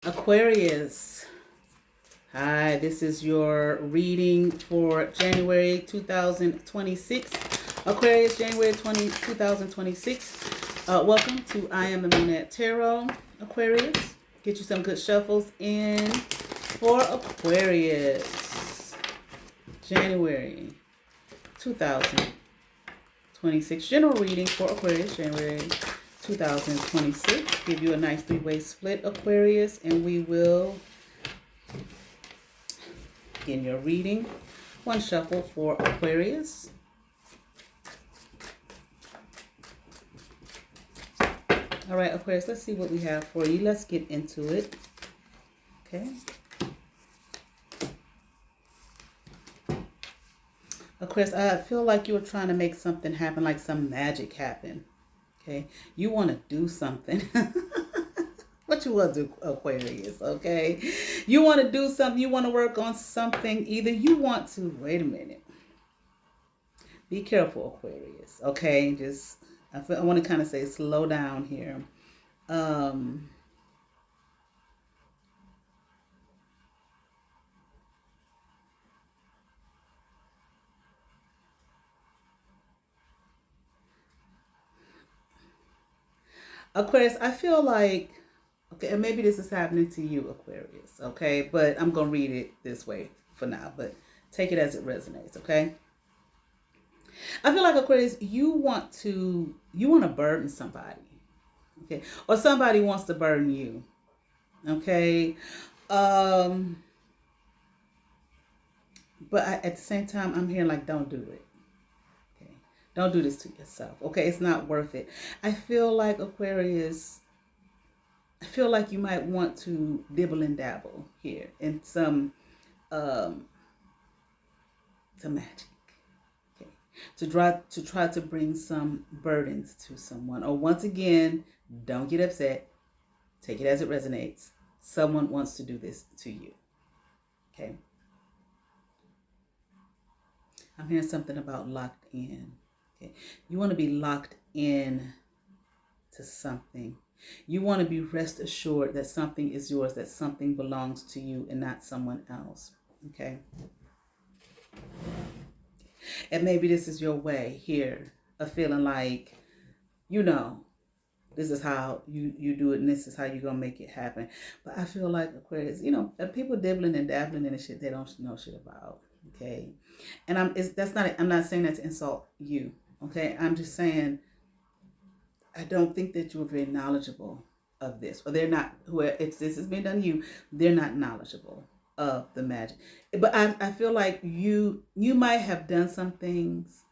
Aquarius. Hi, this is your reading for January 2026. Aquarius, January 2026. Welcome to I Am the Moonette Tarot, Aquarius. Get you some good shuffles in for Aquarius. January 2026. General reading for Aquarius, January 2026. Give you a nice three-way split, Aquarius, and we will begin your reading. One shuffle for Aquarius. All right, Aquarius, let's see what we have for you. Let's get into it. Okay. Aquarius, I feel like you were trying to make something happen, like some magic happen. Okay. You want to do something. What you want to do, Aquarius, okay? You want to do something. You want to work on something. Either you want to, wait a minute. Be careful, Aquarius, okay? I want to kind of say slow down here. Aquarius, I feel like, okay, and maybe this is happening to you, Aquarius, okay? But I'm going to read it this way for now, but take it as it resonates, okay? I feel like, Aquarius, you want to burden somebody, okay? Or somebody wants to burden you, okay? But at the same time, I'm hearing like, don't do it. Okay? Don't do this to yourself, okay? It's not worth it. I feel like, Aquarius, you might want to dibble and dabble here in some magic. Okay. To try to bring some burdens to someone. Or once again, don't get upset. Take it as it resonates. Someone wants to do this to you. Okay. I'm hearing something about locked in. Okay. You want to be locked in to something. You want to be rest assured that something is yours, that something belongs to you and not someone else. Okay. And maybe this is your way here of feeling like, this is how you do it and this is how you're going to make it happen. But I feel like, Aquarius, people dibbling and dabbling in the shit they don't know shit about. Okay. And I'm not saying that to insult you. Okay. I'm just saying, I don't think that you're very knowledgeable of this, or they're not, if this has been done to you, they're not knowledgeable of the magic. But I feel like you might have done some things,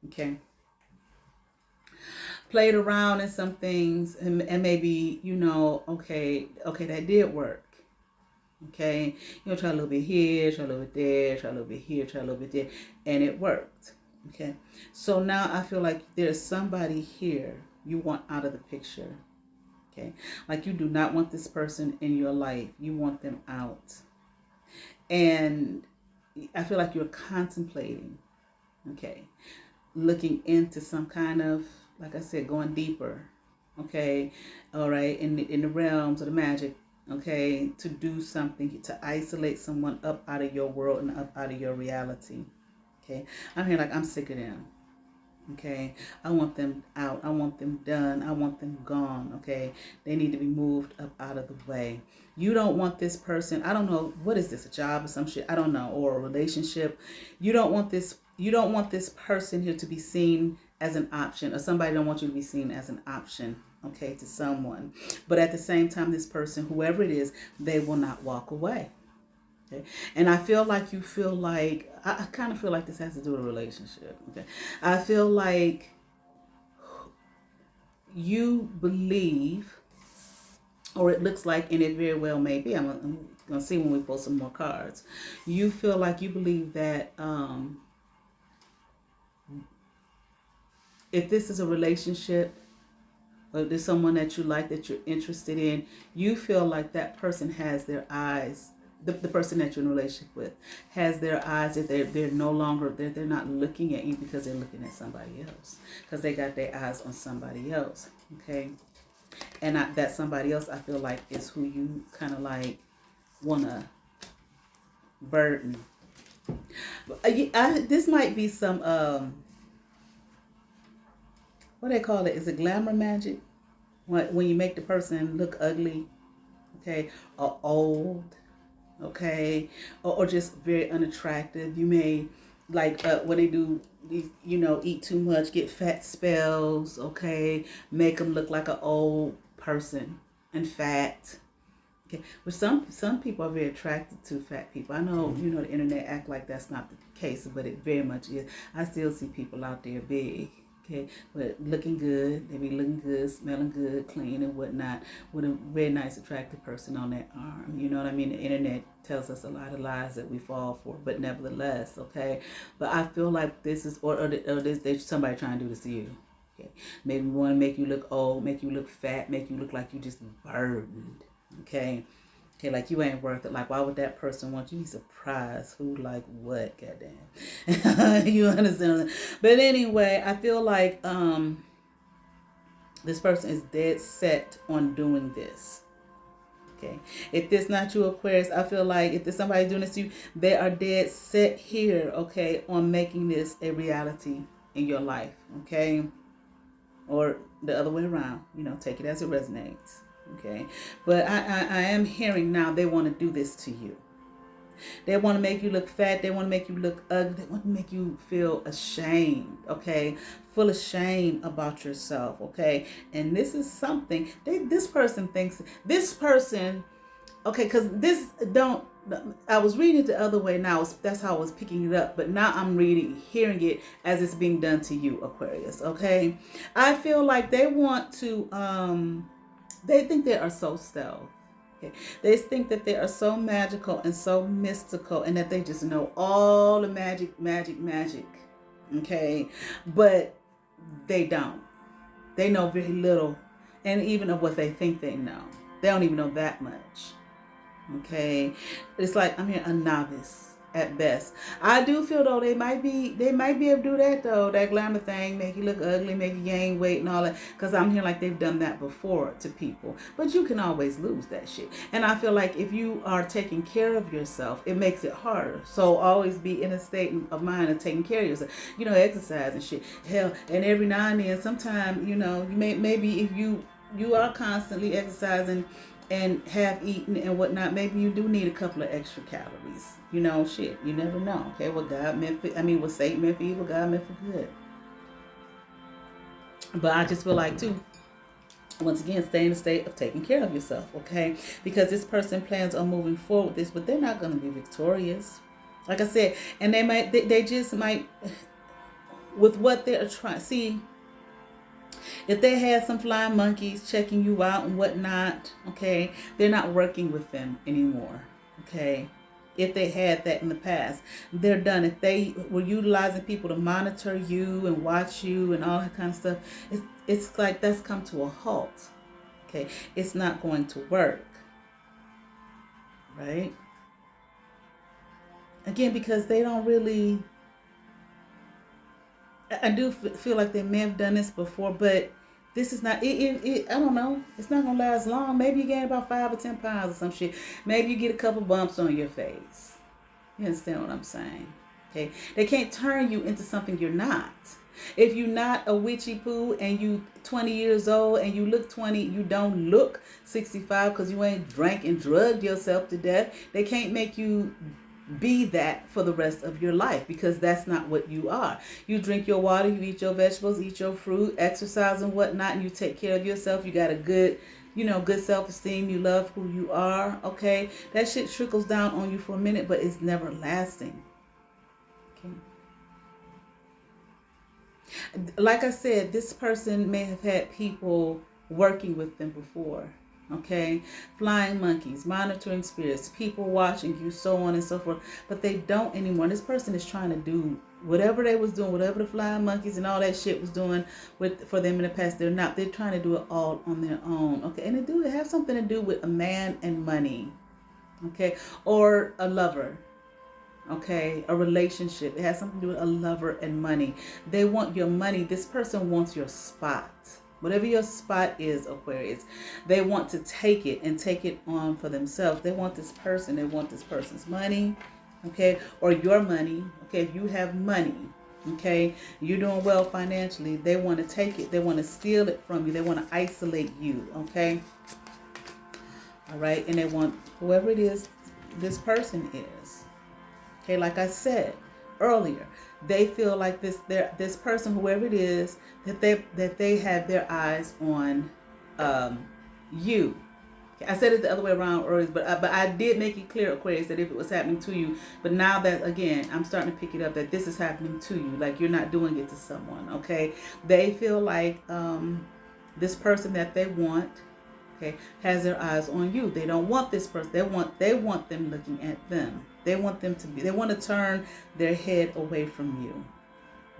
okay, played around in some things, and maybe, okay, that did work. Okay, try a little bit here, try a little bit there, try a little bit here, try a little bit there, and it worked. Okay, so now I feel like there's somebody here you want out of the picture. Okay, like you do not want this person in your life. You want them out. And I feel like you're contemplating, okay, looking into some kind of, like I said, going deeper, okay, all right, in the realms of the magic, okay, to do something, to isolate someone up out of your world and up out of your reality, okay. I'm here like, I'm sick of them, okay. I want them out. I want them done. I want them gone, okay. They need to be moved up out of the way. You don't want this person, I don't know, what is this, a job or some shit? I don't know, or a relationship. You don't want this person here to be seen as an option, or somebody don't want you to be seen as an option, okay, to someone. But at the same time, this person, whoever it is, they will not walk away. Okay. And I feel like I kind of feel like this has to do with a relationship. Okay. I feel like you believe, or it looks like, and it very well may be, I'm going to see when we pull some more cards. You feel like you believe that if this is a relationship, or there's someone that you like, that you're interested in, you feel like that person has their eyes, the person that you're in a relationship with has their eyes, that they're no longer, they're not looking at you because they're looking at somebody else, because they got their eyes on somebody else, okay? and that somebody else, I feel like, is who you kind of like want to burden. This might be some, what they call it, is it glamour magic? When you make the person look ugly, okay, or old, okay, or just very unattractive. You may, like, when they do, eat too much, get fat spells, okay, make them look like an old person and fat. Okay, but some people are very attracted to fat people. I know, the internet act like that's not the case, but it very much is. I still see people out there big, okay, but looking good. They be looking good, smelling good, clean and whatnot, with a very nice, attractive person on that arm. You know what I mean? The internet tells us a lot of lies that we fall for, but nevertheless, okay. But I feel like this is, or there's somebody trying to do this to you. Okay, maybe want to make you look old, make you look fat, make you look like you just burdened. Okay, like you ain't worth it. Like, why would that person want you? Be surprised. Who, like, what? Goddamn. You understand? But anyway, I feel like this person is dead set on doing this. Okay, if this not you, Aquarius, I feel like if there's somebody doing this to you, they are dead set here, okay, on making this a reality in your life, okay, or the other way around. Take it as it resonates. Okay, but I am hearing now they want to do this to you. They want to make you look fat. They want to make you look ugly. They want to make you feel ashamed, okay? Full of shame about yourself, okay? And this is something, this person thinks, okay, because I was reading it the other way now. That's how I was picking it up. But now I'm hearing it as it's being done to you, Aquarius, okay? I feel like they want to, they think they are so stealth. Okay. They think that they are so magical and so mystical and that they just know all the magic. Okay. But they don't. They know very little. And even of what they think they know. They don't even know that much. Okay. It's like, I'm here a novice at best. I do feel though they might be able to do that though, that glamour thing, make you look ugly, make you gain weight and all that, because I'm here like they've done that before to people. But you can always lose that shit. And I feel like if you are taking care of yourself, it makes it harder. So always be in a state of mind of taking care of yourself. Exercise and shit. Hell, and every now and then, sometimes, you maybe if you are constantly exercising and have eaten and whatnot, maybe you do need a couple of extra calories. Shit, you never know. Okay, what Satan meant for evil, God meant for good. But I just feel like, too, once again, stay in a state of taking care of yourself, okay? Because this person plans on moving forward with this, but they're not going to be victorious. Like I said, and they just might, with what they're trying, see, if they had some flying monkeys checking you out and whatnot, okay, they're not working with them anymore, okay? If they had that in the past, they're done. If they were utilizing people to monitor you and watch you and all that kind of stuff, it's like that's come to a halt, okay? It's not going to work, right? Again, because they don't really, I do feel like they may have done this before, but this is not, I don't know. It's not going to last long. Maybe you gain about 5 or 10 pounds or some shit. Maybe you get a couple bumps on your face. You understand what I'm saying? Okay. They can't turn you into something you're not. If you're not a witchy poo and you 20 years old and you look 20, you don't look 65 because you ain't drank and drugged yourself to death. They can't make you be that for the rest of your life, because that's not what you are. You drink your water, you eat your vegetables, eat your fruit, exercise and whatnot, and you take care of yourself. You got a good, good self-esteem. You love who you are, okay? That shit trickles down on you for a minute, but it's never lasting. Okay. Like I said, this person may have had people working with them before. Okay, flying monkeys, monitoring spirits, people watching you, so on and so forth. But they don't anymore. This person is trying to do whatever they was doing, whatever the flying monkeys and all that shit was doing for them in the past. They're not. They're trying to do it all on their own. Okay, and it have something to do with a man and money. Okay, or a lover. Okay, a relationship. It has something to do with a lover and money. They want your money. This person wants your spot. Whatever your spot is, Aquarius, they want to take it and take it on for themselves. They want this person. They want this person's money, okay, or your money. Okay, if you have money, okay, you're doing well financially, they want to take it. They want to steal it from you. They want to isolate you, okay? All right, and they want whoever it is this person is. Okay, like I said earlier, they feel like this person, whoever it is, that they have their eyes on you. I said it the other way around earlier, but I did make it clear, Aquarius, that if it was happening to you, but now that, again, I'm starting to pick it up that this is happening to you, like you're not doing it to someone, okay? They feel like this person that they want, okay, has their eyes on you. They don't want this person. They want them looking at them. They want to turn their head away from you,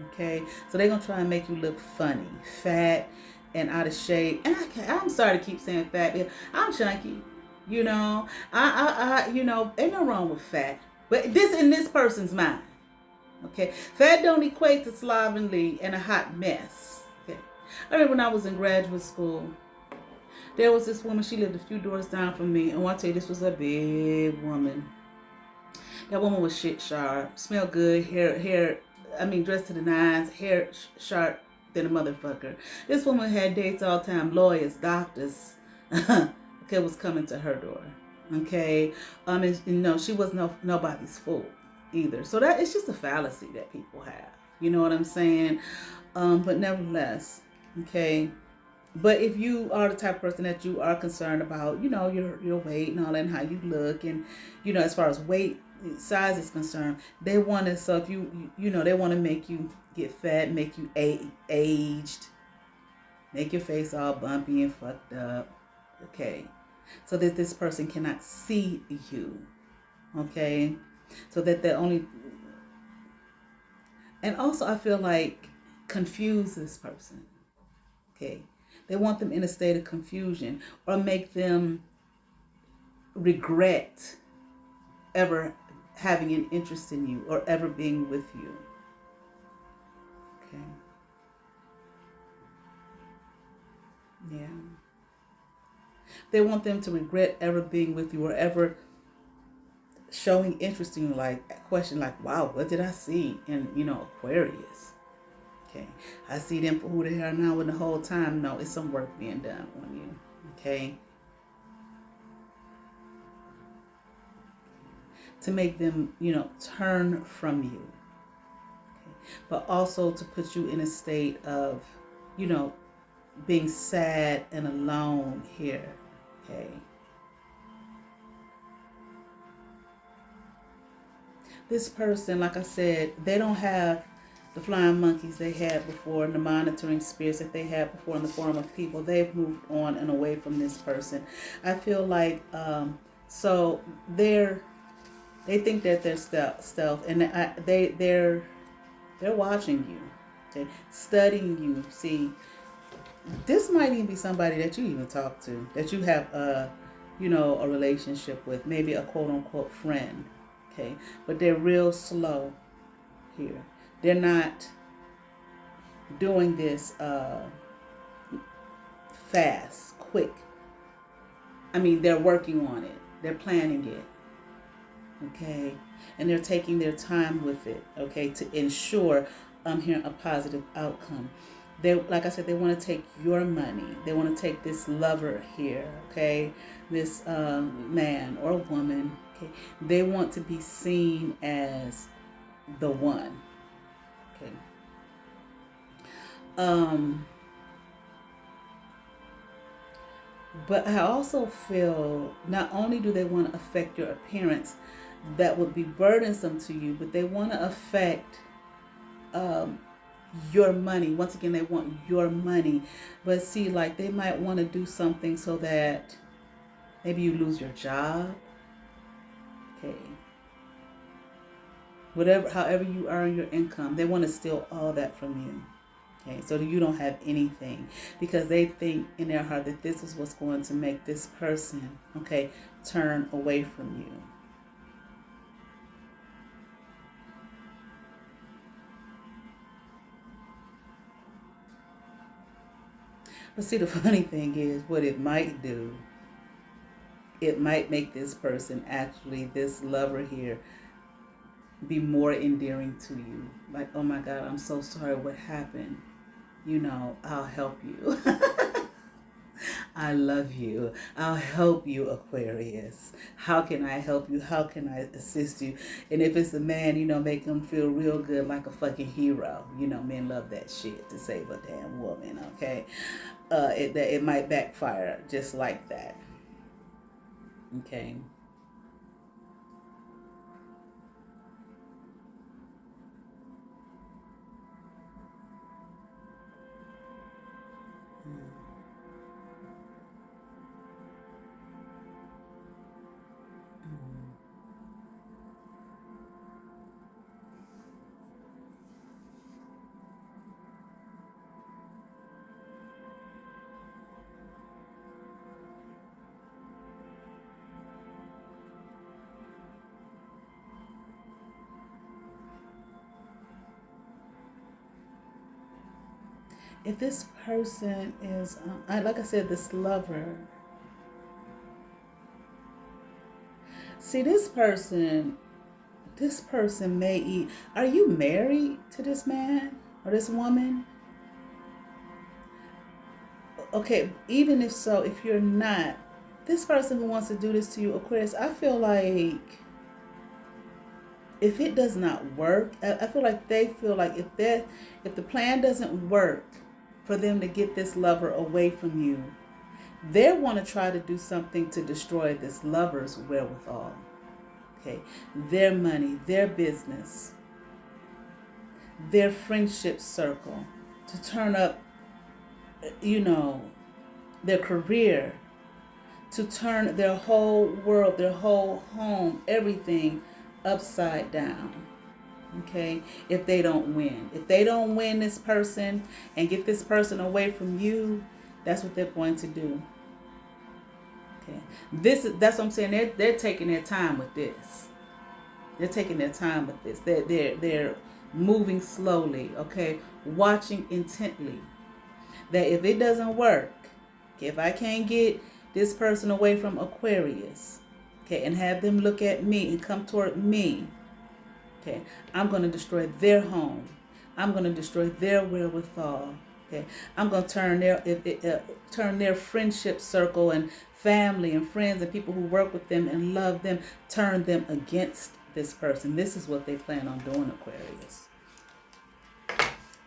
okay? So they're going to try and make you look funny, fat, and out of shape. And I'm sorry to keep saying fat. I'm chunky, you know. You know, ain't no wrong with fat, but this in this person's mind, okay. Fat don't equate to slovenly and a hot mess. Okay, I remember when I was in graduate school, there was this woman. She lived a few doors down from me, and I tell you, this was a big woman. That woman was shit sharp, smelled good, hair. I mean, dressed to the nines, hair sharp than a motherfucker. This woman had dates all the time, lawyers, doctors, okay, was coming to her door. Okay, and, you know, she was nobody's fool either. So that it's just a fallacy that people have. You know what I'm saying? But nevertheless, okay. But if you are the type of person that you are concerned about, you know, your weight and all that, and how you look, and you know, as far as weight size is concerned, they want to. So if you know, they want to make you get fat, make you aged, make your face all bumpy and fucked up, okay, so that this person cannot see you, okay, so that they only. And also, I feel like confuse this person, okay. They want them in a state of confusion or make them regret ever having an interest in you or ever being with you. Okay. Yeah. They want them to regret ever being with you or ever showing interest in you, like a question like, wow, what did I see in, you know, Aquarius? Okay, I see them for who they are now, and the whole time, no, it's some work being done on you. Okay, to make them, you know, turn from you. Okay? But also to put you in a state of, you know, being sad and alone here. Okay. This person, like I said, they don't have the flying monkeys they had before and the monitoring spirits that they had before in the form of people. They've moved on and away from this person. I feel like so they think that they're stealth, and they're watching you, okay, studying you. See, this might even be somebody that you even talk to, that you have you know, a relationship with, maybe a quote unquote friend, okay, but they're real slow here. They're not doing this fast, quick. I mean, they're working on it. They're planning it. Okay? And they're taking their time with it, okay, to ensure I'm hearing a positive outcome. They, like I said, they want to take your money. They want to take this lover here, okay, this man or woman, okay. They want to be seen as the one. Okay. But I also feel not only do they want to affect your appearance, that would be burdensome to you, but they want to affect your money. Once again, they want your money. But see, like they might want to do something so that maybe you lose your job. Okay. Whatever, however you earn your income, they want to steal all that from you. Okay, so that you don't have anything, because they think in their heart that this is what's going to make this person, okay, turn away from you. But see, the funny thing is, what it might do, it might make this person, actually, this lover here, be more endearing to you. Like, oh my God, I'm so sorry, what happened? You know, I'll help you. I love you. I'll help you, Aquarius. How can I help you? How can I assist you? And if it's a man, you know, make him feel real good like a fucking hero. You know, men love that shit, to save a damn woman, okay? It might backfire just like that. Okay. If this person is, like I said, this lover. See, this person may eat. Are you married to this man or this woman? Okay, even if so, if you're not, this person who wants to do this to you, Aquarius, I feel like if it does not work, I feel like they feel like if the plan doesn't work for them to get this lover away from you, they want to try to do something to destroy this lover's wherewithal. Okay, their money, their business, their friendship circle, to turn up, you know, their career, to turn their whole world, their whole home, everything upside down. Okay, if they don't win. If they don't win this person and get this person away from you, that's what they're going to do. Okay, that's what I'm saying. They're taking their time with this. They're taking their time with this. They're moving slowly. Okay, watching intently. That if it doesn't work, if I can't get this person away from Aquarius, okay, and have them look at me and come toward me, okay, I'm going to destroy their home. I'm going to destroy their wherewithal. Okay, I'm going to turn their friendship circle and family and friends and people who work with them and love them, turn them against this person. This is what they plan on doing, Aquarius.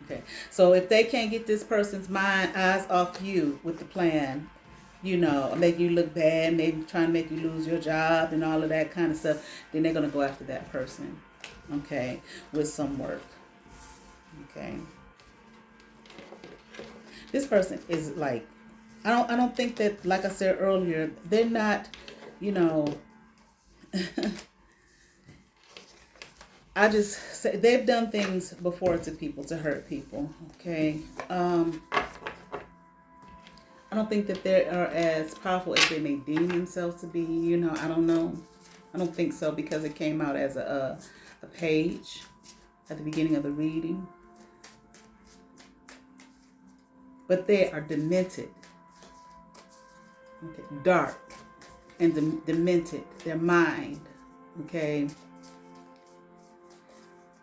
Okay, so if they can't get this person's eyes off you with the plan, you know, make you look bad, maybe trying to make you lose your job and all of that kind of stuff, then they're going to go after that person, okay, with some work. Okay, this person is like, I don't think that, like I said earlier, they're not, you know, I just say they've done things before to people, to hurt people. Okay, I don't think that they are as powerful as they may deem themselves to be. You know, I don't know. I don't think so, because it came out as a page at the beginning of the reading. But they are demented. Okay, dark and demented. Their mind. Okay.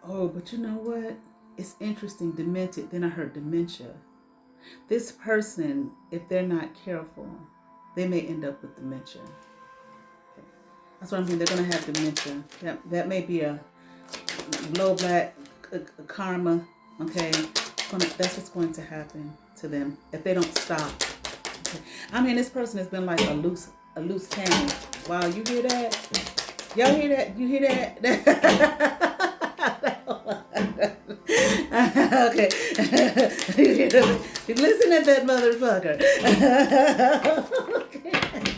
Oh, but you know what? It's interesting. Demented. Then I heard dementia. This person, if they're not careful, they may end up with dementia. Okay. That's what I'm saying. They're going to have dementia. That may be a blowback, karma. Okay. That's what's going to happen to them if they don't stop. Okay. I mean, this person has been like a loose cannon. Wow, you hear that? Y'all hear that? You hear that? Okay. You listen at that motherfucker. Okay.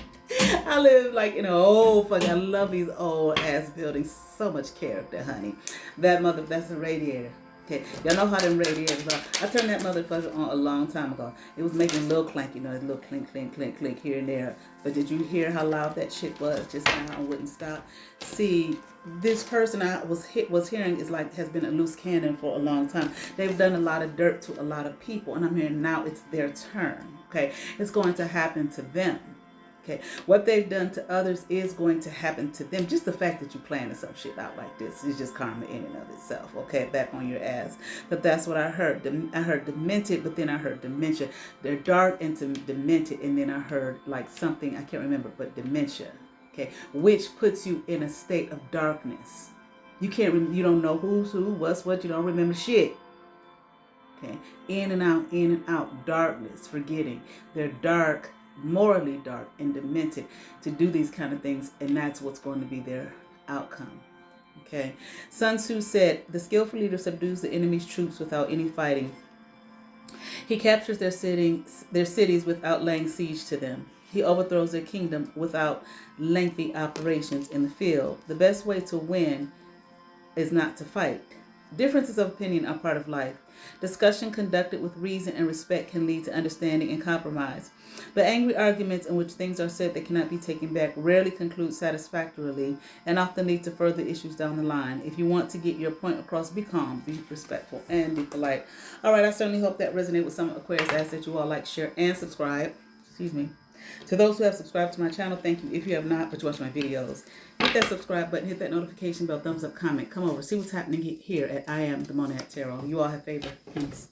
I live like in an old fucking, I love these old ass buildings. So much character, honey. That's a radiator. Okay, y'all know how them radiators are. I turned that motherfucker on a long time ago. It was making a little clank, you know, a little clink, clink, clink, clink here and there. But did you hear how loud that shit was just now? I wouldn't stop. See, this person I was hearing is like has been a loose cannon for a long time. They've done a lot of dirt to a lot of people, and I'm hearing now it's their turn. Okay, it's going to happen to them. Okay, what they've done to others is going to happen to them. Just the fact that you're planning some shit out like this is just karma in and of itself. Okay, back on your ass. But that's what I heard. I heard demented, but then I heard dementia. They're dark and demented, and then I heard like something, I can't remember, but dementia. Okay, which puts you in a state of darkness. You can't, you don't know who's who, what's what, you don't remember shit. Okay, in and out, darkness, forgetting. They're dark, morally dark and demented to do these kind of things, and that's what's going to be their outcome. Okay, Sun Tzu said, the skillful leader subdues the enemy's troops without any fighting. He captures their cities without laying siege to them. He overthrows their kingdom without lengthy operations in the field. The best way to win is not to fight. Differences of opinion are part of life. Discussion conducted with reason and respect can lead to understanding and compromise. But angry arguments in which things are said that cannot be taken back rarely conclude satisfactorily and often lead to further issues down the line. If you want to get your point across, be calm, be respectful, and be polite. All right, I certainly hope that resonated with some Aquarius. I ask that you all like, share, and subscribe. Excuse me. To those who have subscribed to my channel, thank you. If you have not, but you watch my videos, hit that subscribe button, hit that notification bell, thumbs up, comment. Come over, see what's happening here at I Am the Monad Tarot. You all have favor. Peace.